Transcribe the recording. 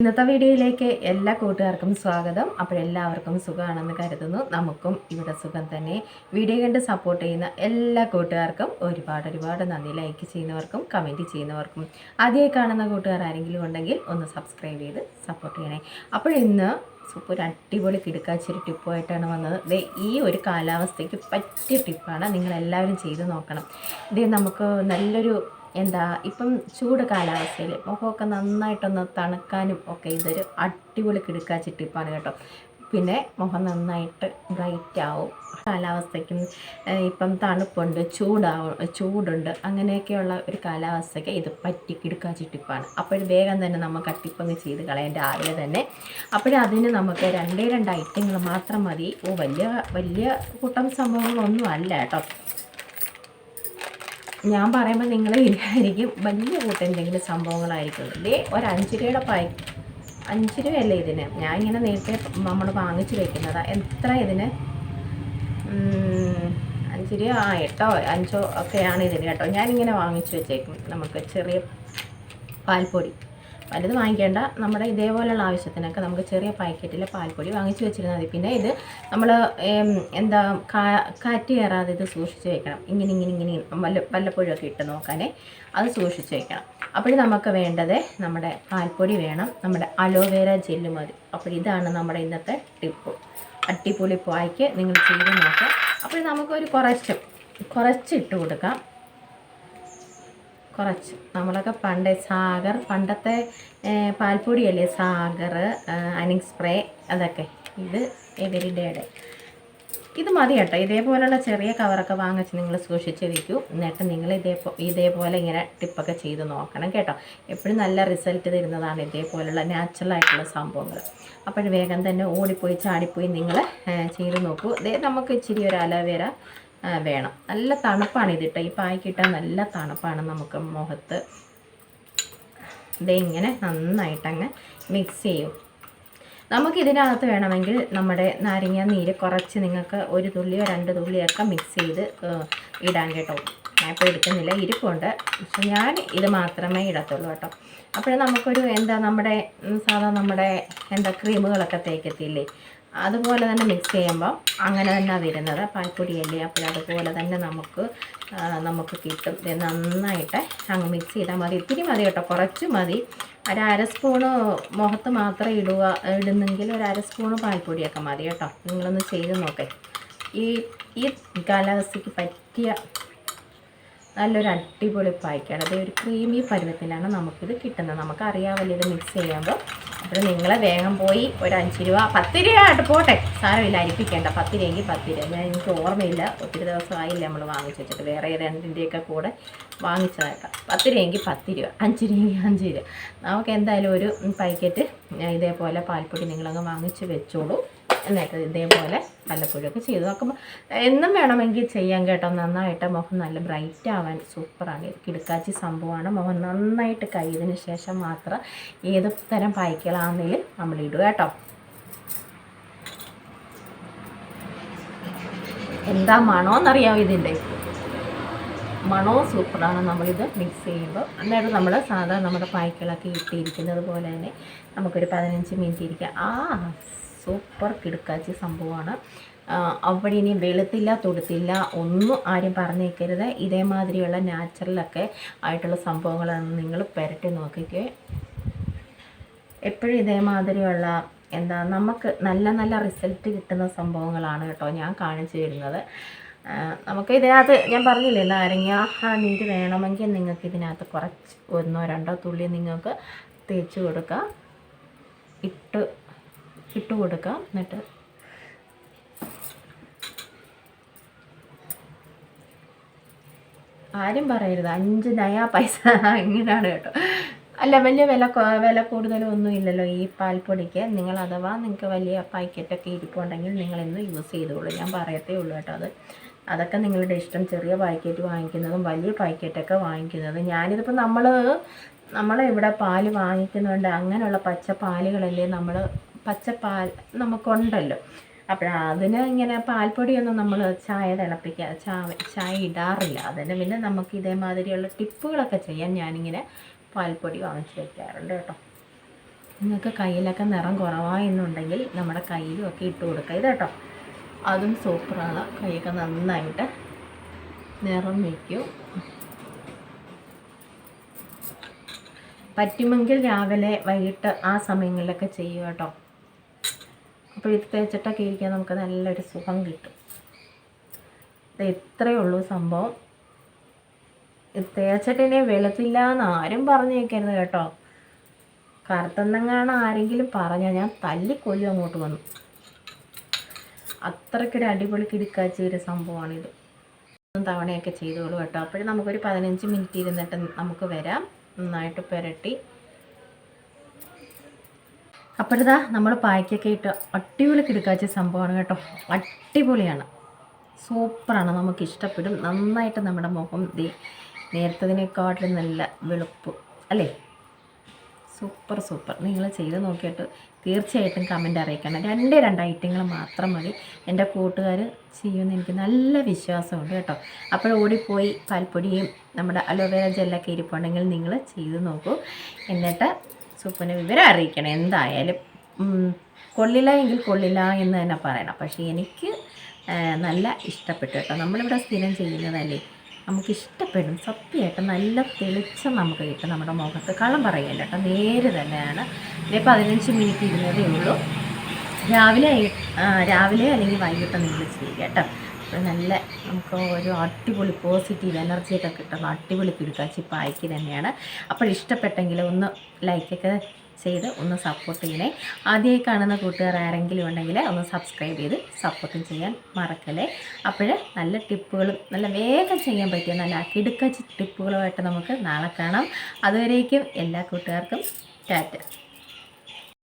ഇന്നത്തെ വീഡിയോയിലേക്ക് എല്ലാ കൂട്ടുകാർക്കും സ്വാഗതം. അപ്പോഴെല്ലാവർക്കും സുഖമാണെന്ന് കരുതുന്നു. നമുക്കും ഇവിടെ സുഖം തന്നെ. വീഡിയോ കണ്ട് സപ്പോർട്ട് ചെയ്യുന്ന എല്ലാ കൂട്ടുകാർക്കും ഒരുപാട് നന്ദി. ലൈക്ക് ചെയ്യുന്നവർക്കും കമൻറ്റ് ചെയ്യുന്നവർക്കും ആദ്യമായി കാണുന്ന കൂട്ടുകാർ ആരെങ്കിലും ഉണ്ടെങ്കിൽ ഒന്ന് സബ്സ്ക്രൈബ് ചെയ്ത് സപ്പോർട്ട് ചെയ്യണേ. അപ്പോഴിന്ന് ഒരു അടിപൊളി കിടുക്കാച്ചൊരു ടിപ്പുമായിട്ടാണ് വന്നത്. ഈ ഒരു കാലാവസ്ഥയ്ക്ക് പറ്റിയ ടിപ്പാണ്, നിങ്ങളെല്ലാവരും ചെയ്ത് നോക്കണം. നമുക്ക് നല്ലൊരു ഇപ്പം ചൂട് കാലാവസ്ഥയിൽ മുഖമൊക്കെ നന്നായിട്ടൊന്ന് തണുക്കാനും ഒക്കെ ഇതൊരു അടിപൊളി കിടുക്കാച്ചി ടിപ്പാണ് കേട്ടോ. പിന്നെ മുഖം നന്നായിട്ട് ബ്രൈറ്റ് ആവും. കാലാവസ്ഥയ്ക്കും ഇപ്പം തണുപ്പുണ്ട്, ചൂടുണ്ട്, അങ്ങനെയൊക്കെയുള്ള ഒരു കാലാവസ്ഥയ്ക്ക് ഇത് പറ്റി കിടുക്കാച്ചി ടിപ്പാണ്. അപ്പോൾ വേഗം തന്നെ നമുക്ക് ടിപ്പൊന്ന് ചെയ്ത് കളയാം രാവിലെ തന്നെ. അപ്പോഴതിന് നമുക്ക് രണ്ട് ഐറ്റങ്ങൾ മാത്രം മതി. വലിയ കൂട്ടം സംഭവങ്ങളൊന്നും അല്ല കേട്ടോ. ഞാൻ പറയുമ്പോൾ നിങ്ങൾ വിചാരിക്കും വലിയ കൂട്ടം എന്തെങ്കിലും സംഭവങ്ങളായിരിക്കും. ഒരു 5 രൂപയുടെ 5 രൂപയല്ലേ ഇതിന്. ഞാൻ ഇങ്ങനെ നേരത്തെ നമ്മൾ വാങ്ങിച്ച് വെക്കുന്നതാണ്. എത്ര ഇതിന് 5 രൂപ 8 5 ഒക്കെയാണ് ഇതിന് കേട്ടോ. ഞാനിങ്ങനെ വാങ്ങിച്ച് വെച്ചേക്കും. നമുക്ക് ചെറിയ പാൽപ്പൊടി വലുത് വാങ്ങിക്കേണ്ട, നമ്മുടെ ഇതേപോലെയുള്ള ആവശ്യത്തിനൊക്കെ നമുക്ക് ചെറിയ പാക്കറ്റിലെ പാൽപ്പൊടി വാങ്ങിച്ച് വെച്ചിരുന്നാൽ മതി. പിന്നെ ഇത് നമ്മൾ കാറ്റ് കയറാതെ ഇത് സൂക്ഷിച്ച് വെക്കണം. ഇങ്ങനെ വല്ലപ്പോഴൊക്കെ ഇട്ട് നോക്കാനേ അത് സൂക്ഷിച്ച് വെക്കണം. അപ്പോൾ നമുക്ക് വേണ്ടത് നമ്മുടെ പാൽപ്പൊടി വേണം, നമ്മുടെ അലോവേര ജെല്ല് മതി. അപ്പോൾ ഇതാണ് നമ്മുടെ ഇന്നത്തെ ടിപ്പ്. അടിപൊളി പായ്ക്ക് നിങ്ങൾ ചെയ്ത് നോക്കാം. അപ്പോൾ നമുക്കൊരു കുറച്ച് ഇട്ട് കൊടുക്കാം. കുറച്ച് നമ്മളൊക്കെ പണ്ടത്തെ പാൽപ്പൊടിയല്ലേ, സാഗർ, അനിങ് സ്പ്രേ, അതൊക്കെ ഇത് എവരിഡേയുടെ ഇത് മതി കേട്ടോ. ഇതേപോലെയുള്ള ചെറിയ കവറൊക്കെ വാങ്ങിച്ച് നിങ്ങൾ സൂക്ഷിച്ച് വയ്ക്കൂ. എന്നിട്ട് നിങ്ങൾ ഇതേപോലെ ഇങ്ങനെ ടിപ്പൊക്കെ ചെയ്ത് നോക്കണം കേട്ടോ. എപ്പോഴും നല്ല റിസൾട്ട് തരുന്നതാണ് ഇതേപോലെയുള്ള നാച്ചുറലായിട്ടുള്ള സംഭവങ്ങൾ. അപ്പോൾ വേഗം തന്നെ ഓടിപ്പോയി ചാടിപ്പോയി നിങ്ങൾ ചെയ്ത് നോക്കൂ. നമുക്ക് ഇച്ചിരി ഒരു അലോവേര വേണം. നല്ല തണുപ്പാണ് ഇതിട്ട്. ഈ പായ്ക്കിട്ടാൽ നല്ല തണുപ്പാണ് നമുക്ക് മുഖത്ത്. ഇങ്ങനെ നന്നായിട്ടങ്ങ് മിക്സ് ചെയ്യും. നമുക്കിതിനകത്ത് വേണമെങ്കിൽ നമ്മുടെ നാരങ്ങ നീര് കുറച്ച് നിങ്ങൾക്ക് 1 തുള്ളിയോ 2 തുള്ളിയൊക്കെ മിക്സ് ചെയ്ത് ഇടാൻ കേട്ടോ. ഞാൻ ഇപ്പോൾ എടുക്കുന്നില്ല, ഇരിപ്പുണ്ട്. പക്ഷെ ഞാൻ ഇത് മാത്രമേ ഇടത്തുള്ളൂ കേട്ടോ. അപ്പോൾ നമുക്കൊരു നമ്മുടെ ക്രീമുകളൊക്കെ തേക്കത്തില്ലേ, അതുപോലെ തന്നെ മിക്സ് ചെയ്യുമ്പോൾ അങ്ങനെ തന്നെ വരുന്നത്. പാൽപ്പൊടിയല്ലേ, അപ്പോൾ അതുപോലെ തന്നെ നമുക്ക് കിട്ടും. നന്നായിട്ട് അങ്ങ് മിക്സ് ചെയ്താൽ മതി. ഇത്തിരി മതി കേട്ടോ, കുറച്ച് മതി. ഒരു 1/2 സ്പൂണ് മുഖത്ത് മാത്രം ഇടുന്നെങ്കിൽ ഒരു 1/2 സ്പൂണ് പാൽപ്പൊടിയൊക്കെ മതി കേട്ടോ. നിങ്ങളൊന്ന് ചെയ്ത് നോക്കേ. ഈ കാലാവസ്ഥയ്ക്ക് പറ്റിയ നല്ലൊരു അടിപൊളി പായ്ക്കാണ്. അത് ഒരു ക്രീമി പരുവത്തിലാണ് നമുക്കിത് കിട്ടുന്നത്. നമുക്കറിയാമല്ലോ ഇത് മിക്സ് ചെയ്യുമ്പോൾ. അപ്പോൾ നിങ്ങൾ വേഗം പോയി ഒരു 5 രൂപ 10 രൂപ ആയിട്ട് പോട്ടെ, സാരമില്ല, അരിപ്പിക്കേണ്ട. 10 രൂപയെങ്കിൽ 10 രൂപ. എനിക്ക് ഓർമ്മയില്ല, ഒത്തിരി ദിവസമായില്ല നമ്മൾ വാങ്ങിച്ച് വെച്ചിട്ട്. വേറെ 2ൻ്റെയൊക്കെ കൂടെ വാങ്ങിച്ചതേക്കാം. 10 രൂപയെങ്കിൽ 10 രൂപ, 5 രൂപയെങ്കിൽ 5 രൂപ. നമുക്ക് എന്തായാലും ഒരു പാക്കറ്റ് ഇതേപോലെ പാൽപ്പൊടി നിങ്ങളങ്ങ് വാങ്ങിച്ച് വെച്ചോളൂ. എന്നിട്ട് ഇതേപോലെ വല്ലപ്പോഴൊക്കെ ചെയ്ത് നോക്കുമ്പോൾ എന്നും വേണമെങ്കിൽ ചെയ്യാൻ കേട്ടോ. നന്നായിട്ട് മുഖം നല്ല ബ്രൈറ്റ് ആവാൻ സൂപ്പറാണ്. കിടുക്കാച്ചി സംഭവമാണ്. മുഖം നന്നായിട്ട് കഴിയതിന് ശേഷം മാത്രം ഏത് തരം പായ്ക്കളാണെങ്കിലും നമ്മൾ ഇടുക കേട്ടോ. എന്താ മണമെന്നറിയാമോ ഇതിൻ്റെ? മണവും സൂപ്പറാണ് നമ്മളിത് മിക്സ് ചെയ്യുമ്പോൾ. എന്നിട്ട് നമ്മൾ സാധാരണ നമ്മുടെ പായ്ക്കളൊക്കെ ഇട്ടിരിക്കുന്നത് പോലെ തന്നെ നമുക്കൊരു 15 മിനിറ്റ് ഇരിക്കാം. സൂപ്പർ കിടുക്കാച്ചി സംഭവമാണ്. അവിടെ ഇനി വെളുത്തില്ല തൊടുത്തില്ല ഒന്നും ആരും പറഞ്ഞേക്കരുത്. ഇതേമാതിരിയുള്ള നാച്ചുറലൊക്കെ ആയിട്ടുള്ള സംഭവങ്ങളാണ് നിങ്ങൾ പുരട്ടി നോക്കിക്കേ. എപ്പോഴും ഇതേമാതിരിയുള്ള നമുക്ക് നല്ല റിസൾട്ട് കിട്ടുന്ന സംഭവങ്ങളാണ് കേട്ടോ ഞാൻ കാണിച്ചു തരുന്നത്. നമുക്ക് ഇതിനകത്ത് ഞാൻ പറഞ്ഞില്ലേ, നാരങ്ങ നീര് വേണമെങ്കിൽ നിങ്ങൾക്ക് ഇതിനകത്ത് കുറച്ച് 1 2 തുള്ളി നിങ്ങൾക്ക് തേച്ച് കൊടുക്കാം, ഇട്ട് കൊടുക്കാം. എന്നിട്ട് ആരും പറയരുത് 5 നയാ പൈസ ഇങ്ങനെയാണ് കേട്ടോ. അല്ല, വലിയ വില കൂടുതലൊന്നും ഇല്ലല്ലോ ഈ പാൽപ്പൊടിക്ക്. നിങ്ങൾ അഥവാ നിങ്ങൾക്ക് വലിയ പാക്കറ്റൊക്കെ ഇരിപ്പുണ്ടെങ്കിൽ നിങ്ങളിന്ന് യൂസ് ചെയ്തോളൂ. ഞാൻ പറയത്തേ ഉള്ളൂ കേട്ടോ. അതൊക്കെ നിങ്ങളുടെ ഇഷ്ടം. ചെറിയ പാക്കറ്റ് വാങ്ങിക്കുന്നതും വലിയ പാക്കറ്റൊക്കെ വാങ്ങിക്കുന്നതും. ഞാനിതിപ്പോൾ നമ്മളിവിടെ പാല് വാങ്ങിക്കുന്നുണ്ട്. അങ്ങനെയുള്ള പച്ച പാലുകളല്ലേ പച്ചപ്പാൽ നമുക്കുണ്ടല്ലോ. അതിന് ഇങ്ങനെ പാൽപ്പൊടിയൊന്നും നമ്മൾ ചായ ഇടാറില്ല. അതിന് പിന്നെ നമുക്ക് ഇതേമാതിരിയുള്ള ടിപ്പുകളൊക്കെ ചെയ്യാൻ ഞാനിങ്ങനെ പാൽപ്പൊടി വാങ്ങിച്ച് വയ്ക്കാറുണ്ട് കേട്ടോ. നിങ്ങൾക്ക് കയ്യിലൊക്കെ നിറം കുറവായെന്നുണ്ടെങ്കിൽ നമ്മുടെ കയ്യിലും ഒക്കെ ഇട്ട് കൊടുക്കുക. ഇത് കേട്ടോ, അതും സൂപ്പറാണ്. കൈയൊക്കെ നന്നായിട്ട് നിറം വയ്ക്കും. പറ്റുമെങ്കിൽ രാവിലെ വൈകിട്ട് ആ സമയങ്ങളിലൊക്കെ ചെയ്യുക കേട്ടോ. അപ്പോൾ ഇത് തേച്ചിട്ടൊക്കെ ഇരിക്കാൻ നമുക്ക് നല്ലൊരു സുഖം കിട്ടും. ഇത് ഇത്രയേ ഉള്ളൂ സംഭവം. ഇത് തേച്ചിട്ടിനെ വെളുത്തില്ല എന്ന് ആരും പറഞ്ഞേക്കരുത് കേട്ടോ. കറുത്തെന്നെങ്ങാണ് ആരെങ്കിലും പറഞ്ഞാൽ ഞാൻ തല്ലിക്കൊല്ലും അങ്ങോട്ട് വന്നു. അത്രയ്ക്കൊരു അടിപൊളി കിടക്കാച്ച ഒരു സംഭവമാണിത്. തവണയൊക്കെ ചെയ്തോളൂ കേട്ടോ. അപ്പോഴും നമുക്കൊരു 15 മിനിറ്റ് ഇരുന്നിട്ട് നമുക്ക് വരാം. നന്നായിട്ട് പുരട്ടി അപ്പോഴതാ നമ്മൾ പായ്ക്കൊക്കെ ഇട്ട് അടിപൊളി കിടക്കാച്ച സംഭവമാണ് കേട്ടോ. അടിപൊളിയാണ്, സൂപ്പറാണ്, നമുക്ക് ഇഷ്ടപ്പെടും. നന്നായിട്ട് നമ്മുടെ മുഖം നേരത്തതിനേക്കാട്ടിലും നല്ല വെളുപ്പ് അല്ലേ. Super super. നിങ്ങൾ ചെയ്ത് നോക്കിയിട്ട് തീർച്ചയായിട്ടും കമൻ്റ് അറിയിക്കണം. 2 ഐറ്റങ്ങൾ മാത്രം മതി. എൻ്റെ കൂട്ടുകാർ ചെയ്യുമെന്ന് എനിക്ക് നല്ല വിശ്വാസമുണ്ട് കേട്ടോ. അപ്പോൾ ഓടിപ്പോയി പാൽപ്പൊടിയും നമ്മുടെ അലോവേര ജെല്ലൊക്കെ ഇരിപ്പുണ്ടെങ്കിൽ നിങ്ങൾ ചെയ്ത് നോക്കൂ. എന്നിട്ട് സൂപ്പറിനെ വിവരം അറിയിക്കണം. എന്തായാലും കൊള്ളില്ല എങ്കിൽ കൊള്ളില്ല എന്ന് തന്നെ പറയണം. പക്ഷേ എനിക്ക് നല്ല ഇഷ്ടപ്പെട്ടു കേട്ടോ. നമ്മളിവിടെ സ്ഥിരം ചെയ്യുന്നതല്ലേ, നമുക്കിഷ്ടപ്പെടും. സത്യമായിട്ട് നല്ല തെളിച്ചം നമുക്ക് കിട്ടും നമ്മുടെ മുഖത്ത്. കള്ളം പറയല്ല കേട്ടോ, നേര് തന്നെയാണ്. ഇതേ 15 മിനിറ്റ് ഇരുന്നതേ ഉള്ളൂ. രാവിലെ അല്ലെങ്കിൽ വൈകിട്ട് നിങ്ങൾ ചെയ്യുക കേട്ടോ. അപ്പോൾ നല്ല നമുക്ക് ഒരു അടിപൊളി പോസിറ്റീവ് എനർജിയൊക്കെ കിട്ടുന്ന അടിപൊളി കിടക്കാച്ചി പായ്ക്ക് തന്നെയാണ്. അപ്പോൾ ഇഷ്ടപ്പെട്ടെങ്കിൽ ഒന്ന് ലൈക്കൊക്കെ ചെയ്ത് ഒന്ന് സപ്പോർട്ട് ചെയ്യണേ. ആദ്യമായി കാണുന്ന കൂട്ടുകാർ ആരെങ്കിലും ഉണ്ടെങ്കിൽ ഒന്ന് സബ്സ്ക്രൈബ് ചെയ്ത് സപ്പോർട്ടും ചെയ്യാൻ മറക്കല്ലേ. അപ്പോൾ നല്ല ടിപ്പുകളും നല്ല വേഗം ചെയ്യാൻ പറ്റിയ നല്ല കിടുക്കാച്ചി ടിപ്പുകളുമായിട്ട് നമുക്ക് നാളെ കാണാം. അതുവരേക്കും എല്ലാ കൂട്ടുകാർക്കും ടാറ്റ.